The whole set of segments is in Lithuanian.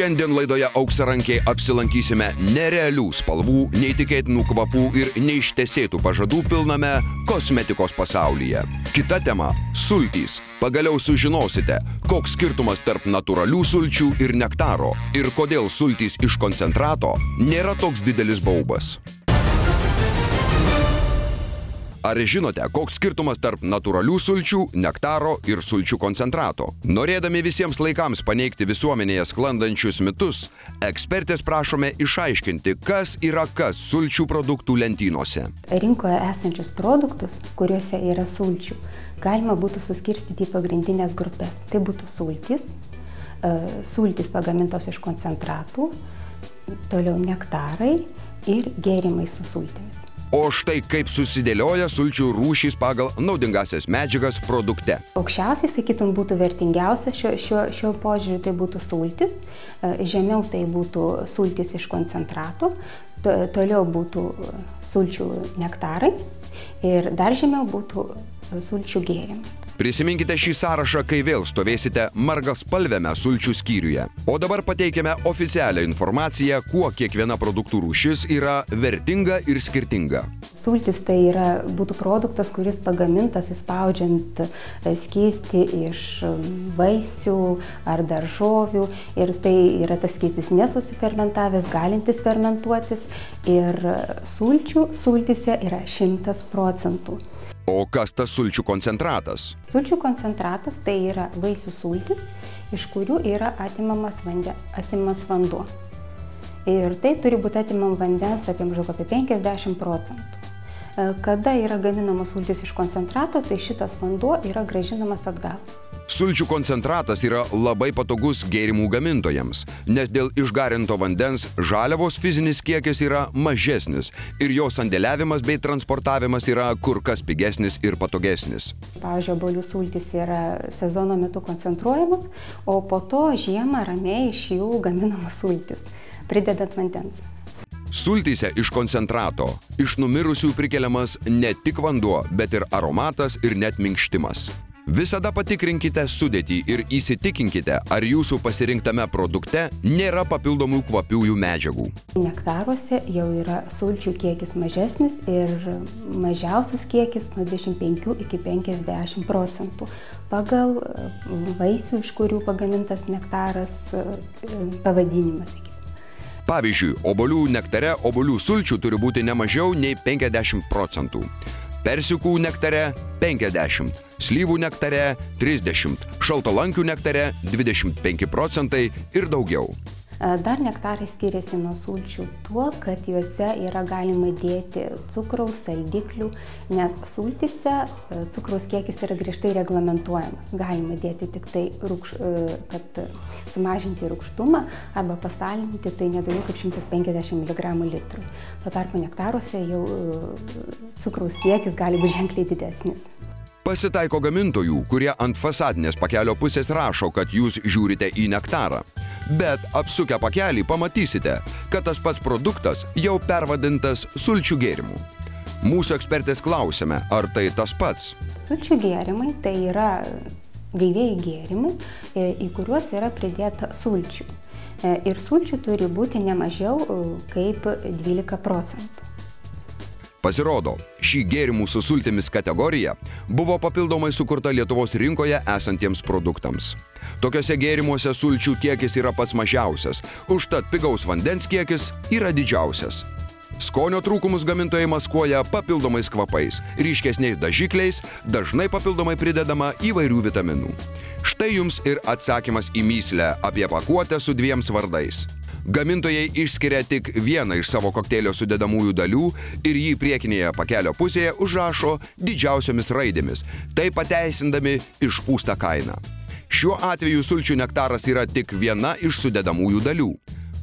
Šiandien laidoje Auksarankiai apsilankysime nerealių spalvų, neįtikėtinų kvapų ir neištesėtų pažadų pilname kosmetikos pasaulyje. Kita tema – sultys. Pagaliau sužinosite, koks skirtumas tarp natūralių sulčių ir nektaro ir kodėl sultys iš koncentrato nėra toks didelis baubas. Ar žinote, koks skirtumas tarp natūralių sulčių, nektaro ir sulčių koncentrato? Norėdami visiems laikams paneigti visuomenėje sklandančius mitus, ekspertės prašome išaiškinti, kas yra kas sulčių produktų lentynose. Rinkoje esančius produktus, kuriuose yra sulčių, galima būtų suskirstyti į pagrindinės grupės. Tai būtų sultys, sultys pagamintos iš koncentratų, toliau nektarai ir gėrimai su sultimis. O štai kaip susidėlioja sulčių rūšys pagal naudingasias medžiagas produkte. Aukščiausiai, sakytum, būtų vertingiausia šiuo požiūriu, tai būtų sultis, žemiau tai būtų sultis iš koncentratų, toliau būtų sulčių nektarai ir dar žemiau būtų sulčių gėrimai. Prisiminkite šį sąrašą, kai vėl stovėsite margaspalviame sulčių skyriuje. O dabar pateikime oficialią informaciją, kuo kiekviena produktų rūšis yra vertinga ir skirtinga. Sultis tai būtų produktas, kuris pagamintas įspaudžiant skystį iš vaisių ar daržovių. Ir tai yra tas skystis nesusifermentavęs, galintis fermentuotis. Ir sultise yra 100%. O kas tas sulčių koncentratas? Sulčių koncentratas tai yra vaisių sultis, iš kurių yra atimamas vanduo. Ir tai turi būti atimama vandens apie maždaug 50%. Kada yra gaminamas sultis iš koncentrato, tai šitas vanduo yra grąžinamas atgal. Sulčių koncentratas yra labai patogus gėrimų gamintojams, nes dėl išgarinto vandens žaliavos fizinis kiekis yra mažesnis ir jo sandėliavimas bei transportavimas yra kur kas pigesnis ir patogesnis. Pavyzdžiui, obuolių sultys yra sezono metu koncentruojamos, o po to žiemą ramiai iš jų gaminamos sultys, pridedant vandens. Sultyse iš koncentrato iš numirusių prikeliamas ne tik vanduo, bet ir aromatas ir net minkštimas. Visada patikrinkite sudėtį ir įsitikinkite, ar jūsų pasirinktame produkte nėra papildomų kvapiųjų medžiagų. Nektaruose jau yra sulčių kiekis mažesnis ir mažiausias kiekis nuo 25 iki 50% pagal vaisių, iš kurių pagamintas nektaras, pavadinimas. Pavyzdžiui, obuolių nektare obuolių sulčių turi būti ne mažiau nei 50%. Persikų nektare 50%, slyvų nektare 30%, šaltalankių nektare 25% ir daugiau. Dar nektarai skiriasi nuo sulčių tuo, kad juose yra galima dėti cukraus, saldiklių, nes sultyse cukraus kiekis yra griežtai reglamentuojamas. Galima dėti tik tai, kad sumažinti rūgštumą arba pasalinti tai nedaugiau kaip 150 mg litrui. Tuo tarpu nektaruose jau cukraus kiekis gali būti ženkliai didesnis. Pasitaiko gamintojų, kurie ant fasadinės pakelio pusės rašo, kad jūs žiūrite į nektarą. Bet apsukę pakelį pamatysite, kad tas pats produktas jau pervadintas sulčių gėrimų. Mūsų ekspertės klausėme, ar tai tas pats. Sulčių gėrimai tai yra gaivieji gėrimai, į kuriuos yra pridėta sulčių. Ir sulčių turi būti ne mažiau kaip 12%. Pasirodo, šį gėrimų su sultimis kategorija buvo papildomai sukurta Lietuvos rinkoje esantiems produktams. Tokiuose gėrimuose sulčių kiekis yra pats mažiausias, užtat pigaus vandens kiekis yra didžiausias. Skonio trūkumus gamintojai maskuoja papildomais kvapais, ryškesniais dažikliais, dažnai papildomai pridedama įvairių vitaminų. Štai jums ir atsakymas į mįslę apie pakuotę su dviem vardais. Gamintojai išskiria tik vieną iš savo kokteilio sudedamųjų dalių ir jį priekinėje pakelio pusėje užrašo didžiausiomis raidėmis, tai pateisindami išpūstą kainą. Šiuo atveju sulčių nektaras yra tik viena iš sudedamųjų dalių.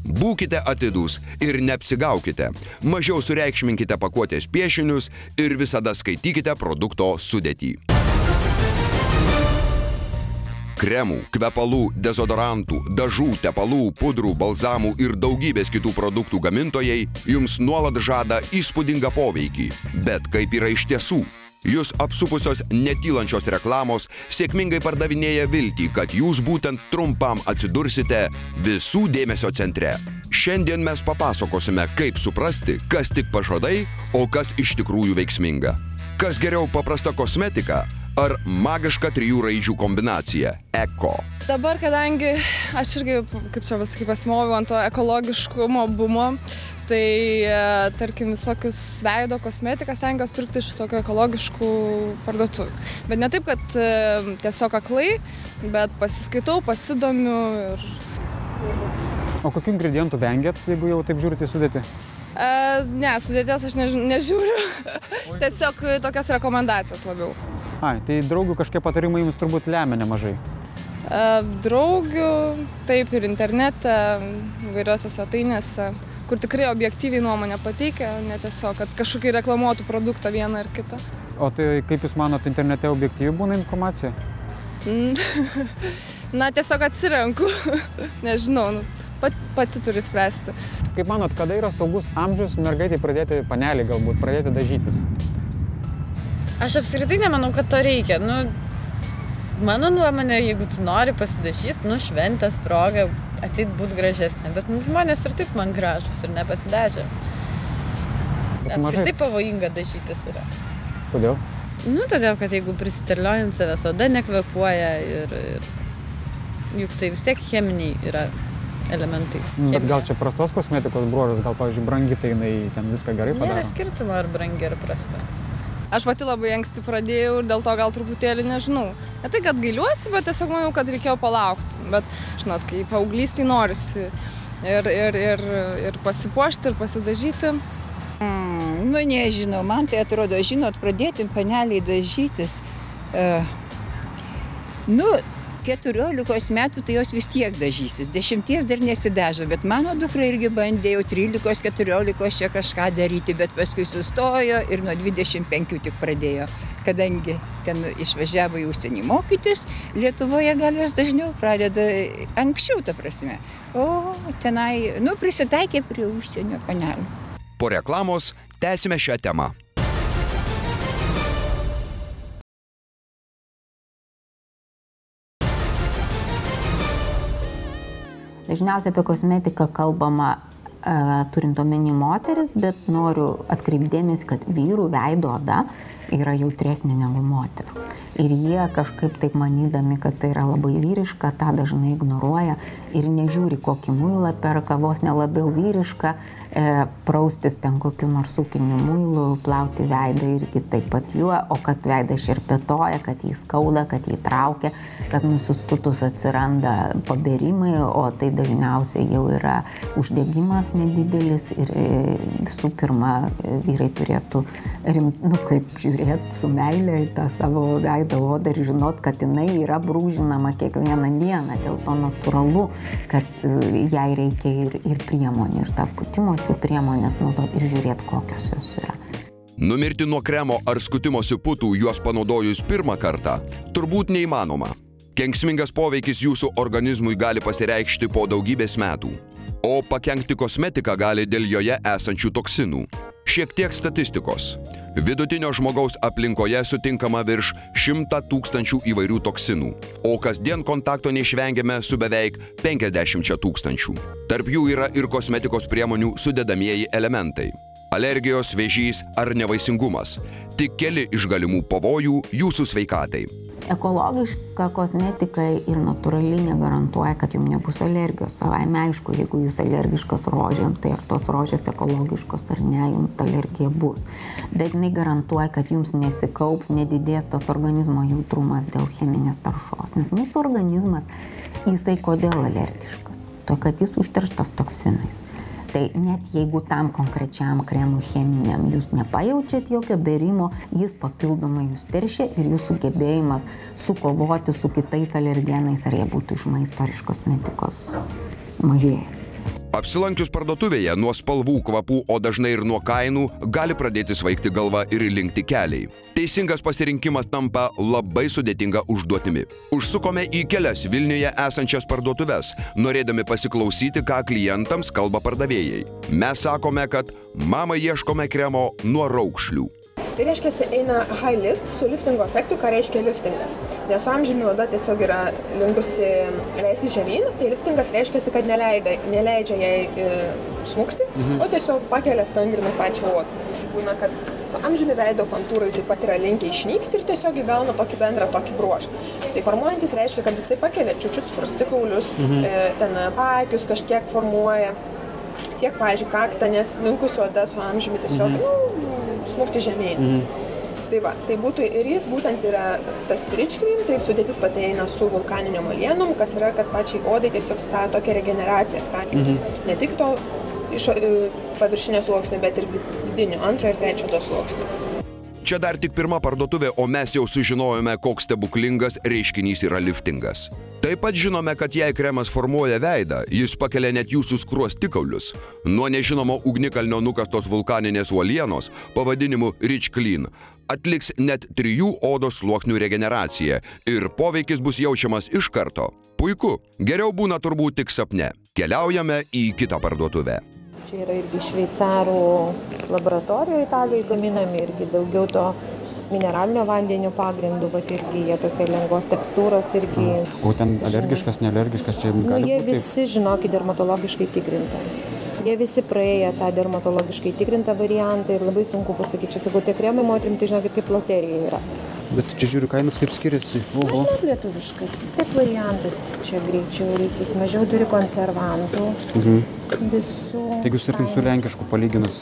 Būkite atidūs ir neapsigaukite, mažiau sureikšminkite pakuotės piešinius ir visada skaitykite produkto sudėtį. Kremų, kvepalų, dezodorantų, dažų, tepalų, pudrų, balzamų ir daugybės kitų produktų gamintojai jums nuolat žada įspūdingą poveikį. Bet kaip yra iš tiesų? Jūs apsupusios netylančios reklamos sėkmingai pardavinėja viltį, kad jūs būtent trumpam atsidursite visų dėmesio centre. Šiandien mes papasakosime, kaip suprasti, kas tik pažadai, o kas iš tikrųjų veiksminga. Kas geriau, paprasta kosmetika ar magiška 3 raidžių kombinacija – eko? Dabar, kadangi aš irgi, kaip čia pasimoviau ant to ekologiškumo bumo, tai, tarkim, visokius veido kosmetikas stengiuosi pirkti iš visokių ekologiškų parduotuvių. Bet ne taip, kad tiesiog aklai, bet pasiskaitau, pasidomiu ir... O kokių ingredientų vengiat, jeigu jau taip žiūrite į sudėtį? Ne, sudėties aš nežiūriu. Tiesiog tokias rekomendacijas labiau. Ai, tai draugių kažkiek patarimai jums turbūt lemia nemažai. Draugių, taip ir internete, įvairiose svetainėse, kur tikrai objektyviai nuomonę pateikia, ne tiesiog, kad kažkokį reklamuotų produktą vieną ar kitą. O tai kaip jūs manot, internete objektyviai būna informacija? Na, tiesiog atsirenku. Nežinau, pati turi spręsti. Kaip manot, kada yra saugus amžius mergaitai pradėti, panelį galbūt, pradėti dažytis? Aš apskritai nemanau, kad to reikia. Mano nuomonė, jeigu tu nori pasidažyti, šventės proga, ateit būt gražesnė. Bet žmonės ir taip man gražus ir nepasidažė. Apskritai pavojinga dažytis yra. Kodėl? Todėl, kad jeigu prisiterliojant savęs, oda nekvepuoja ir juk tai vis tiek cheminiai yra elementai. Bet gal čia prastos kosmetikos bruožas, gal, pavyzdžiui, brangi, tai jinai ten viską gerai padaro? Nėra skirtumo ar brangi ar prasta. Aš pati labai anksti pradėjau ir dėl to gal truputėlį nežinau. Ne tai, kad gailiuosi, bet tiesiog manau, kad reikėjo palaukti. Bet, žinot, kai paauglystėj norisi ir pasipuošti, ir pasidažyti. Nežinau, man tai atrodo, žinot, pradėti paneliai dažytis. 14 metų tai jos vis tiek dažysis, 10 dar nesidažo, bet mano dukra irgi bandė jau 13-14 čia kažką daryti, bet paskui sustojo ir nuo 25 tik pradėjo. Kadangi ten išvažiavo į užsienį mokytis, Lietuvoje gal jos dažniau pradeda anksčiau, ta prasme. O tenai, prisitaikė prie užsienio panelių. Po reklamos tęsime šią temą. Dažniausiai apie kosmetiką kalbama turint omeny moteris, bet noriu atkreipdėmėsi, kad vyrų veido oda yra jautresnė negu moterų. Ir jie kažkaip taip manydami, kad tai yra labai vyriška, tą dažnai ignoruoja ir nežiūri, kokį muilą perka, vos nelabiau vyriška, praustis ten kokiu nors ūkiniu muilu, plauti veidą irgi taip pat juo, o kad veidą šerpetoja, kad jį skauda, kad jį traukia, kad nusiskutus atsiranda pabėrimai, o tai dažniausiai jau yra uždegimas nedidelis ir visų pirma vyrai turėtų kaip žiūrėti su meile į tą savo veido odą ir žinot, kad jinai yra brūžinama kiekvieną dieną, dėl to natūralu, kad jai reikia ir priemonių, ir tas skutimosi priemonės naudoti ir žiūrėti, kokios jos yra. Numirti nuo kremo ar skutimosi putų juos panaudojus pirmą kartą turbūt neįmanoma. Kenksmingas poveikis jūsų organizmui gali pasireikšti po daugybės metų, o pakenkti kosmetiką gali dėl joje esančių toksinų. Šiek tiek statistikos. Vidutinio žmogaus aplinkoje sutinkama virš 100 000 įvairių toksinų, o kasdien kontakto neišvengiame su beveik 50 000. Tarp jų yra ir kosmetikos priemonių sudedamieji elementai. Alergijos, vėžys ar nevaisingumas. Tik keli iš galimų pavojų jūsų sveikatai. Ekologiška kosmetika ir natūraliai negarantuoja, kad jums nebus alergijos. Savaime aišku, jeigu jūs alergiškas rožėm, tai ar tos rožės ekologiškos ar ne, jums alergija bus. Bet jinai garantuoja, kad jums nesikaups, nedidės tas organizmo jautrumas dėl cheminės taršos. Nes mūsų organizmas, jisai kodėl alergiškas? To, kad jis užterštas toksinais. Tai net jeigu tam konkrečiam kremui cheminiam jūs nepajaučiat jokio bėrimo, jis papildomai jūs teršia ir jūsų sugebėjimas sukovoti su kitais alergenais, ar jie būtų iš maisto ar iš kosmetikos, mažėja. Apsilankius parduotuvėje nuo spalvų, kvapų, o dažnai ir nuo kainų gali pradėti svaigti galva ir linkti keliai. Teisingas pasirinkimas tampa labai sudėtinga užduotimi. Užsukome į kelias Vilniuje esančias parduotuves, norėdami pasiklausyti, ką klientams kalba pardavėjai. Mes sakome, kad mamai ieškome kremo nuo raukšlių. Tai reiškia, eina high lift su liftingo efektu, ką reiškia liftingas. Nes su amžiumi oda tiesiog yra linkusi leisti žemyn, tai liftingas reiškia, kad neleidžia jai smukti, o tiesiog pakelia stangrina pačią odą. Būna, kad su amžiumi veido kontūrai taip pat yra linkę išnykti ir tiesiog įgauna tokį bendrą tokį bruožą. Tai formuojantis reiškia, kad jisai pakelia čiučiut skruostikaulius, ten paakius kažkiek formuoja, tiek, pavyzdžiui, kaktą, nes linkusi oda su amžiumi tiesiog smukti žemyn. Tai va, tai būtų ir jis būtent yra tas rich cream, tai sudėtis pati eina su vulkaninio molienom, kas yra, kad pačiai odai tiesiog tą tokią regeneraciją skatinti. Ne tik to iš paviršinės sluoksnio, bet ir vidinio, antro ir trečio odos sluoksnio. Čia dar tik pirma parduotuvė, o mes jau sužinojome, koks stebuklingas reiškinys yra liftingas. Taip pat žinome, kad jei kremas formuoja veidą, jis pakelia net jūsų skruostikaulius. Nuo nežinomo ugnikalnio nukastos vulkaninės uolienos, pavadinimu Rich Clean, atliks net 3 odos sluoksnių regeneraciją ir poveikis bus jaučiamas iš karto. Puiku, geriau būna turbūt tik sapne. Keliaujame į kitą parduotuvę. Čia yra irgi šveicarų laboratorijoje Italijoje gaminami, irgi daugiau to mineralinio vandenio pagrindų, bet irgi jie tokia lengvos tekstūros irgi. O ten alergiškas, nealergiškas, čia gali būti? Jie visi, žinokit, dermatologiškai tikrinta. Jie visi praėję tą dermatologiškai tikrintą variantą ir labai sunku pasakyti. Čia sakau, tie kremai moterim, tai žinokit, kaip loterija yra. Bet čia žiūriu, kainos kaip skiriasi. Aš net lietuviškas, vis tiek variantas čia greičiau reikės, mažiau turi konservantų. Visų. Taigi jūs tarkim su lenkišku palyginus,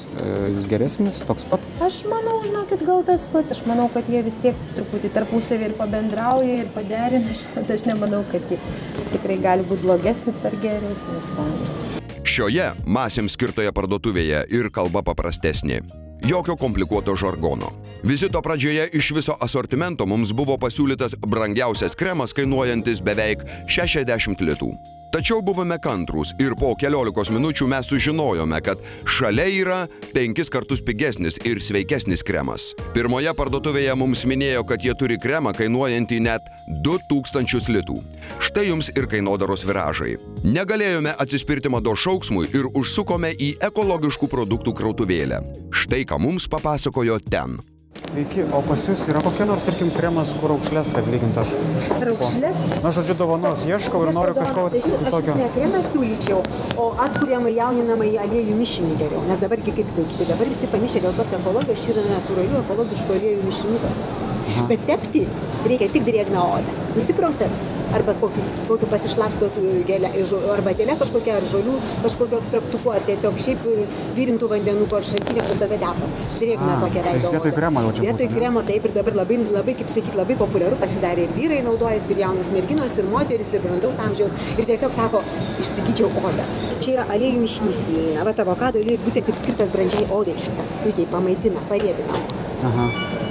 jis geresnis, toks pat? Aš manau, žinokit, gal tas pats. Aš manau, kad jie vis tiek truputį tarpusavį ir pabendrauja ir paderina. Aš nemanau, kad tikrai gali būti blogesnis ar geresnis. Šioje masėms skirtoje parduotuvėje ir kalba paprastesnė. Jokio komplikuoto žargono. Vizito pradžioje iš viso asortimento mums buvo pasiūlytas brangiausias kremas, kainuojantis beveik 60 litų. Tačiau buvome kantrūs ir po 15 minučių mes sužinojome, kad šalia yra 5 kartus pigesnis ir sveikesnis kremas. Pirmoje parduotuvėje mums minėjo, kad jie turi kremą kainuojantį net 2000 litų. Štai jums ir kainodaros viražai. Negalėjome atsispirti mados šauksmui ir užsukome į ekologiškų produktų krautuvėlę. Štai ką mums papasakojo ten. Sveiki, o pas jūs yra kokia nors, tarkim, kremas, kur raukšlės, kad lyginti aš? Raukšlės? Na, žodžiu, dovanos ieškau ir noriu kažko tokio. Aš ne kremą siūlyčiau, o atkuriamą jauninamą į aliejų mišinį geriau. Nes dabar, kaip sakyti, dabar visi pamišė dėl tos ekologijos, yra natūralių ekologiškų aliejų mišinukas. Bet tepti reikia tik drėgną odą. Nusiprausat arba kokiu pasišlakstotų arbatėlę kažkokią, ar žolių kažkokio ekstraktuku, ar tiesiog šiaip virintų vandenukų ar šaltinio, ir tada tepat. Drėgną tokią veido odą. Vietoj kremo jau čia būtų. Vietoj kremo, taip, ir dabar labai, kaip sakyti, labai populiaru pasidarė ir vyrai naudojasi, ir jaunos merginos, ir moteris, ir brandaus amžiaus. Ir tiesiog sako, išsigyčiau odą. Čia yra aliejų mišinys įeina. Vat avokado aliejus būtent ir skirtas brandžiai odai. Puikiai pamaitina, pariebina.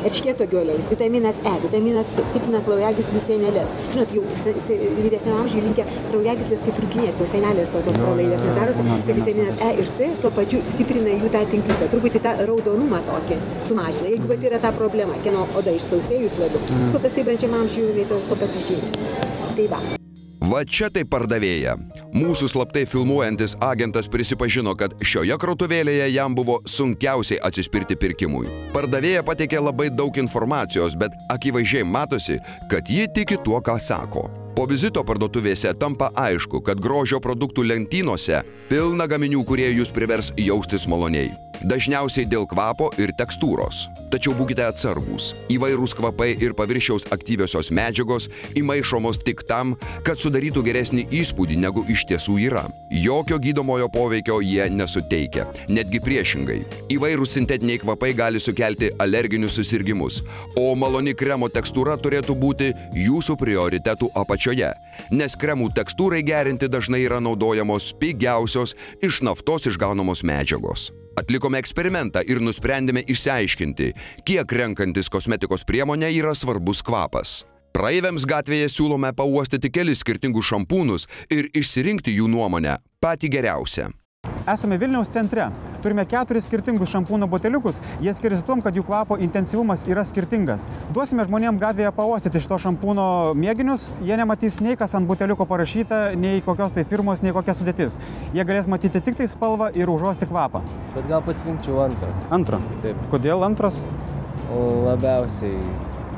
Erškėtuogių aliejus, vitaminas E, vitaminas C, stiprina kraujagyslių sienelės. Žinot, jau vyresniam amžiui linkę kraujagyslės kaip trūkinėti, tos sienelės tokios pralaidės nedarosi, tai vitaminas E ir C tuo pačiu stiprina jų tą tinkliuką, truputį tą raudonumą tokį sumažina. Jeigu yra ta problema, kieno oda išsausėjus labiau, paprastai brandžiam amžiui jinai to pasižymi. Tai va. Va čia tai pardavėja. Mūsų slaptai filmuojantis agentas prisipažino, kad šioje krautuvėlėje jam buvo sunkiausiai atsispirti pirkimui. Pardavėja pateikė labai daug informacijos, bet akivaizdžiai matosi, kad ji tiki tuo, ką sako. Po vizito parduotuvėse tampa aišku, kad grožio produktų lentynose pilna gaminių, kurie jūs privers jaustis maloniai. Dažniausiai dėl kvapo ir tekstūros. Tačiau būkite atsargūs. Įvairūs kvapai ir paviršiaus aktyviosios medžiagos įmaišomos tik tam, kad sudarytų geresnį įspūdį, negu iš tiesų yra. Jokio gydomojo poveikio jie nesuteikia, netgi priešingai. Įvairūs sintetiniai kvapai gali sukelti alerginius susirgimus, o maloni kremo tekstūra turėtų būti jūsų prioritetų apačioje, nes kremų tekstūrai gerinti dažnai yra naudojamos pigiausios iš naftos išgaunamos medžiagos. Atlikome eksperimentą ir nusprendėme išsiaiškinti, kiek renkantis kosmetikos priemonę yra svarbus kvapas. Praeiviams gatvėje siūlome pauostyti kelis skirtingus šampūnus ir išsirinkti jų nuomonę patį geriausią. Esame Vilniaus centre. Turime 4 skirtingus šampūno boteliukus. Jie skiriasi tuom, kad jų kvapo intensyvumas yra skirtingas. Duosime žmonėms gatvėje pauostyti šito šampūno mėginius. Jie nematys nei kas ant boteliuko parašyta, nei kokios tai firmos, nei kokia sudėtis. Jie galės matyti tik tai spalvą ir užuosti kvapą. Bet gal pasirinkčiau antrą. Antrą? Taip. Kodėl antras? Labiausiai.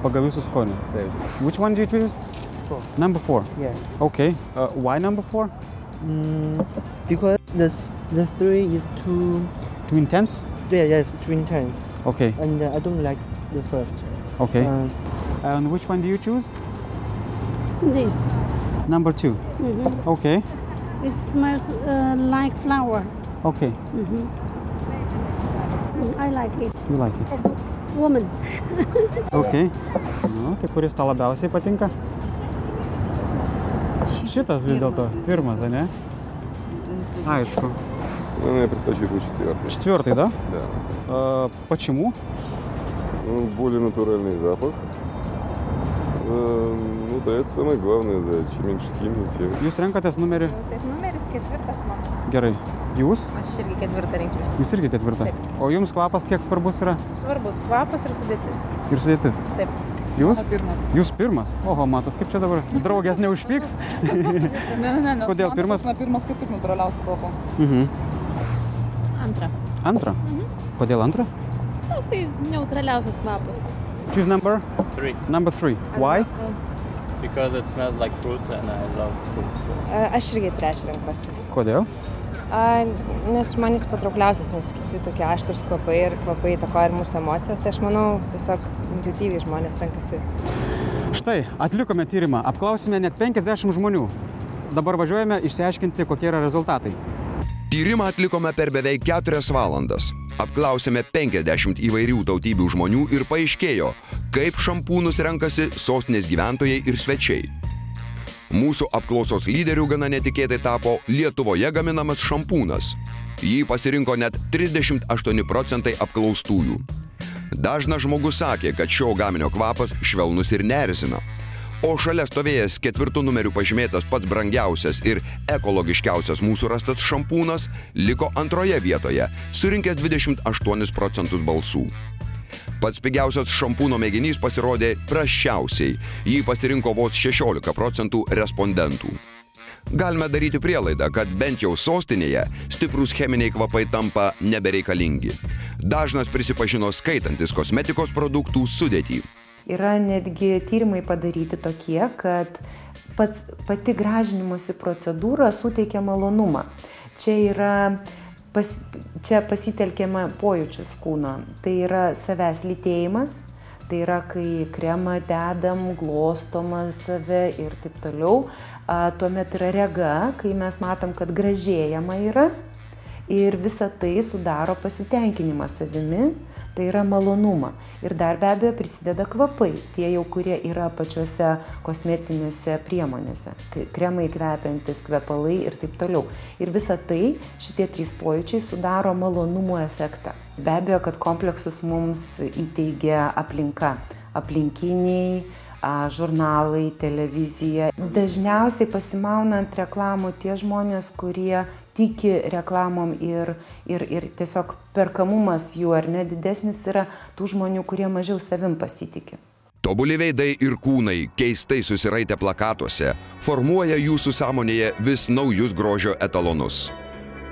Pagal jūsų skonį? Taip. Which one do you choose? 4. Number 4? Yes. Okay. Why number 4? Because the 3 is too... Too intense? Yeah, yes, too intense. Okay. And I don't like the first. Okay. And which one do you choose? This. Number 2? Mm-hmm. Okay. It smells like flower. Okay. Mm-hmm. I like it. You like it? As a woman. Okay. Nu, tai kuris tau labiausiai patinka? Šitas vis dėlto. Pirmas, ne? Aišku. Ну, я предпочитаю 4. 4, да? Да. Почему? Ну, более натуральный запах. Ну да, это самое главное, да. Чем меньше химии, тем... Jūs renkatės numerį? Taip, numeris 4 mano. Gerai. Jūs? Aš irgi 4 rinkčiausi. Jūs irgi 4? Taip. O jums kvapas kiek svarbus yra? Svarbus kvapas ir sudėtis. Ir sudėtis? Taip. Jūs? Mano pirmas. Jūs pirmas? Oho, matot, kaip čia dabar draugės neužpyks? Ne. Kodėl pirmas? Mano pirmas kaip tik natūraliausių kvapų. Antra. Antra? Kodėl antra? Toksai neutraliausias kvapas. Choose number? 3. Number 3. Why? Because it smells like fruit and I love fruit. So. Aš irgi 3 renkuosi. Kodėl? Nes man jis patraukliausias, nes kiti tokie aštrus kvapai ir kvapai įtakoja ir mūsų emocijas, tai aš manau, tiesiog intuityviai žmonės renkasi. Štai, atlikome tyrimą, apklausime net 50 žmonių. Dabar važiuojame išsiaiškinti, kokie yra rezultatai. Tyrimą atlikome per beveik 4 valandas. Apklausėme 50 įvairių tautybių žmonių ir paaiškėjo, kaip šampūnus renkasi sostinės gyventojai ir svečiai. Mūsų apklausos lyderių gana netikėtai tapo Lietuvoje gaminamas šampūnas. Jį pasirinko net 38% apklaustųjų. Dažnas žmogus sakė, kad šio gaminio kvapas švelnus ir neerzina. O šalia stovėjęs 4 numeriu pažymėtas pats brangiausias ir ekologiškiausias mūsų rastas šampūnas liko antroje vietoje, surinkęs 28% balsų. Pats pigiausias šampūno mėginys pasirodė prasčiausiai. Jį pasirinko vos 16% respondentų. Galime daryti prielaidą, kad bent jau sostinėje stiprūs cheminiai kvapai tampa nebereikalingi. Dažnas prisipažino skaitantis kosmetikos produktų sudėtį. Yra netgi tyrimai padaryti tokie, kad pati gražinimosi procedūra suteikia malonumą. Čia pasitelkiama pojūčius kūno. Tai yra savęs lytėjimas, tai yra, kai kremą dedam, glostoma save ir taip toliau. Tuomet yra rega, kai mes matom, kad gražėjama yra ir visa tai sudaro pasitenkinimą savimi, tai yra malonumą. Ir dar be abejo prisideda kvapai, tie jau, kurie yra pačiuose kosmetiniuose priemonėse. Kremai kvepiantis, kvepalai ir taip toliau. Ir visa tai, šitie 3 pojūčiai sudaro malonumo efektą. Be abejo, kad kompleksus mums įteigia aplinka, aplinkiniai, žurnalai, televizija. Dažniausiai pasimauna ant reklamų tie žmonės, kurie tiki reklamom ir tiesiog perkamumas jų ar ne didesnis yra tų žmonių, kurie mažiau savim pasitiki. Tobuli veidai ir kūnai, keistai susiraitę plakatuose, formuoja jūsų sąmonėje vis naujus grožio etalonus.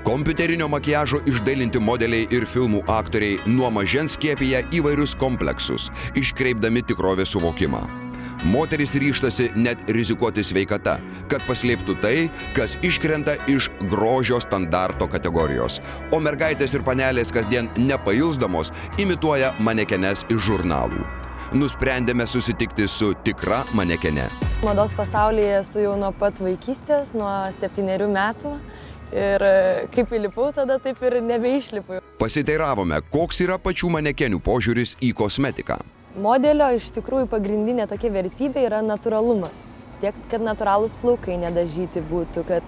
Kompiuterinio makiažo išdailinti modeliai ir filmų aktoriai nuo mažens skiepija įvairius kompleksus, iškreipdami tikrovės suvokimą. Moterys ryžtasi net rizikuoti sveikata, kad paslėptų tai, kas iškrenta iš grožio standarto kategorijos, o mergaitės ir panelės kasdien nepailsdamos imituoja manekenes iš žurnalų. Nusprendėme susitikti su tikra manekene. Mados pasaulyje esu jau nuo pat vaikystės, nuo 7 metų. Ir kaip įlipau, tada taip ir nebeišlipu. Pasiteiravome, koks yra pačių manekenių požiūris į kosmetiką. Modelio iš tikrųjų pagrindinė tokia vertybė yra natūralumas. Tiek, kad natūralūs plaukai nedažyti būtų, kad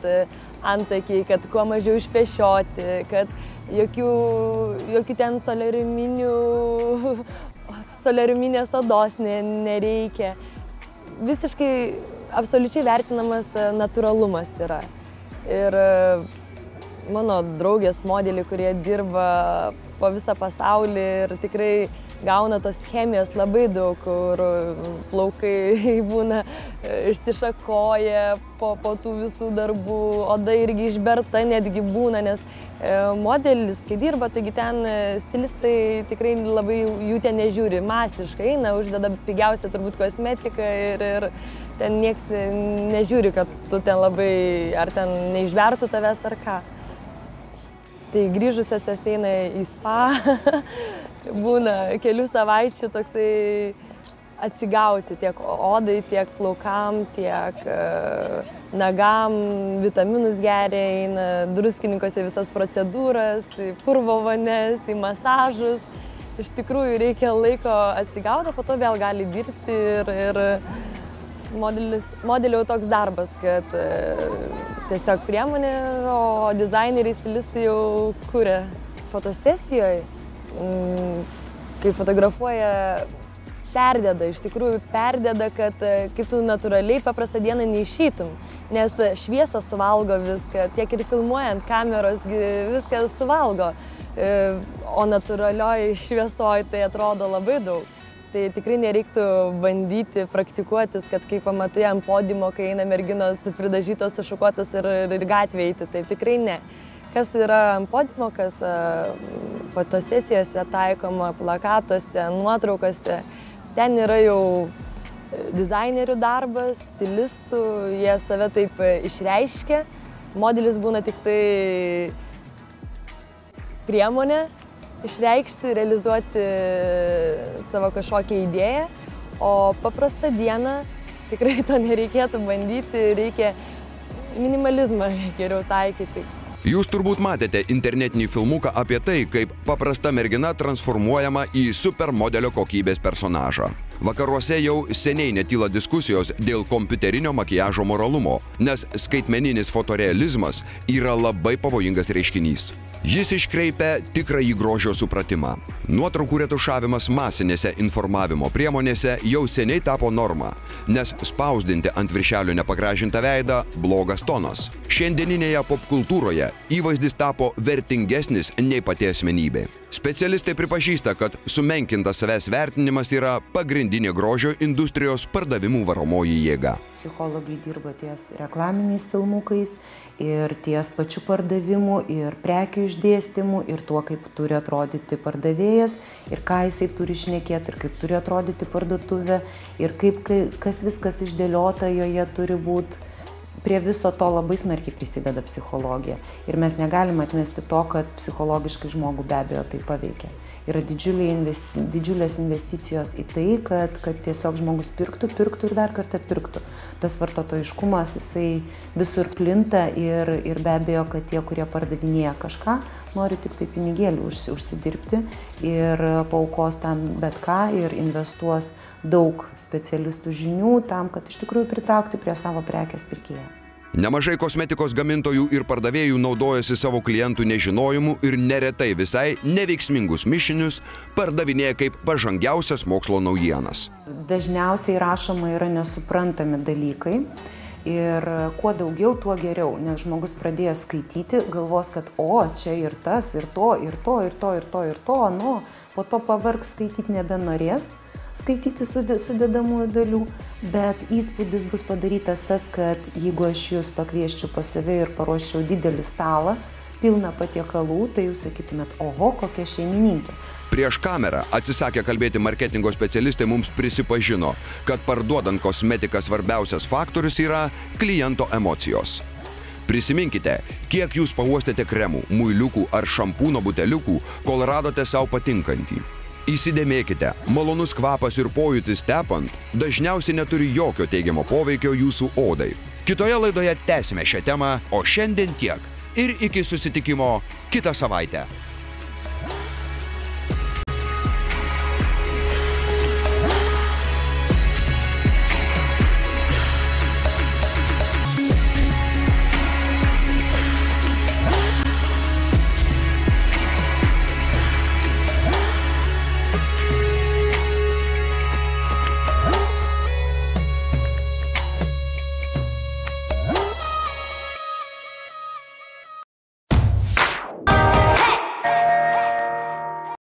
antakiai, kad kuo mažiau išpešioti, kad jokių ten soliariuminės odos nereikia. Visiškai absoliučiai vertinamas natūralumas yra. Ir mano draugės modeliai, kurie dirba po visą pasaulį ir tikrai gauna tos chemijos labai daug, kur plaukai būna išsišakoję po tų visų darbų, oda irgi išberta netgi būna, nes modelis, kai dirba, taigi ten stilistai tikrai labai jų ten nežiūri, masiškai eina, uždeda pigiausią turbūt kosmetiką ir ten nieks nežiūri, kad tu ten labai, ar ten neišbertų tavęs ar ką. Tai grįžusios eina į spa, būna kelių savaičių toksai atsigauti tiek odai, tiek plaukam, tiek nagam, vitaminus geria, eina druskininkose visas procedūras, į purvo vanes, į masažus. Iš tikrųjų reikia laiko atsigauti, po to vėl gali dirbti ir modelio toks darbas, kad tiesiog priemonė, o dizaineriai, stilistai jau kuria. Fotosesijoje, kai fotografuoja, perdeda, iš tikrųjų perdeda, kad kaip tu natūraliai paprastą dieną neišytum, nes šviesos suvalgo viską, tiek ir filmuojant kameros viską suvalgo, o natūralioj šviesoj tai atrodo labai daug. Tai tikrai nereiktų bandyti praktikuotis, kad kai pamatai ant podiumo, kai eina merginos pridažytos, sušukuotos ir gatvėje eiti, tai tikrai ne. Kas yra ant podiumo, kas fotosesijose taikoma, plakatuose, nuotraukose, ten yra jau dizainerių darbas, stilistų, jie save taip išreiškia. Modelis būna tik tai priemonė išreikšti, realizuoti savo kažkokią idėją, o paprastą dieną tikrai to nereikėtų bandyti, reikia minimalizmą geriau taikyti. Jūs turbūt matėte internetinį filmuką apie tai, kaip paprasta mergina transformuojama į supermodelio kokybės personažą. Vakaruose jau seniai netyla diskusijos dėl kompiuterinio makiažo moralumo, nes skaitmeninis fotorealizmas yra labai pavojingas reiškinys. Jis iškreipia tikrąjį grožio supratimą. Nuotraukų retušavimas masinėse informavimo priemonėse jau seniai tapo norma, nes spausdinti ant viršelio nepagražintą veidą – blogas tonas. Šiandieninėje popkultūroje įvaizdis tapo vertingesnis nei pati asmenybė. Specialistai pripažįsta, kad sumenkintas savęs vertinimas yra pagrindinė grožio industrijos pardavimų varomoji jėga. Psichologai dirba ties reklaminiais filmukais ir ties pačių pardavimų ir prekių išdėstymų ir tuo, kaip turi atrodyti pardavėjas ir ką jisai turi šnekėti ir kaip turi atrodyti parduotuvė ir kas viskas išdėliota joje turi būti. Prie viso to labai smarkiai prisideda psichologija. Ir mes negalim atmesti to, kad psichologiškai žmogų be abejo tai paveikia. Yra didžiulės investicijos į tai, kad tiesiog žmogus pirktų ir dar kartą pirktų. Tas vartotojiškumas, jisai visur plinta ir be abejo, kad tie, kurie pardavinėja kažką, nori tik tai pinigėlių užsidirbti ir paaukos tam bet ką ir investuos daug specialistų žinių tam, kad iš tikrųjų pritraukti prie savo prekės pirkėją. Nemažai kosmetikos gamintojų ir pardavėjų naudojasi savo klientų nežinojimu ir neretai visai neveiksmingus mišinius pardavinėja kaip pažangiausias mokslo naujienas. Dažniausiai rašoma yra nesuprantami dalykai. Ir kuo daugiau, tuo geriau, nes žmogus pradėjęs skaityti, galvos, kad čia ir tas, ir to, po to pavargs skaityti nebenorės, skaityti sudedamųjų dalių, bet įspūdis bus padarytas tas, kad jeigu aš jūs pakvieščiau pas save ir paruoščiau didelį stalą, pilną patiekalų, tai jūs sakytumėt, oho, kokia šeimininkė. Prieš kamerą atsisakę kalbėti marketingo specialistai mums prisipažino, kad parduodant kosmetiką svarbiausias faktorius yra kliento emocijos. Prisiminkite, kiek jūs pauostėte kremų, muiliukų ar šampūno buteliukų, kol radote savo patinkantį. Įsidėmėkite, malonus kvapas ir pojūtis tepant dažniausiai neturi jokio teigiamo poveikio jūsų odai. Kitoje laidoje tęsime šią temą, o šiandien tiek. Ir iki susitikimo kitą savaitę.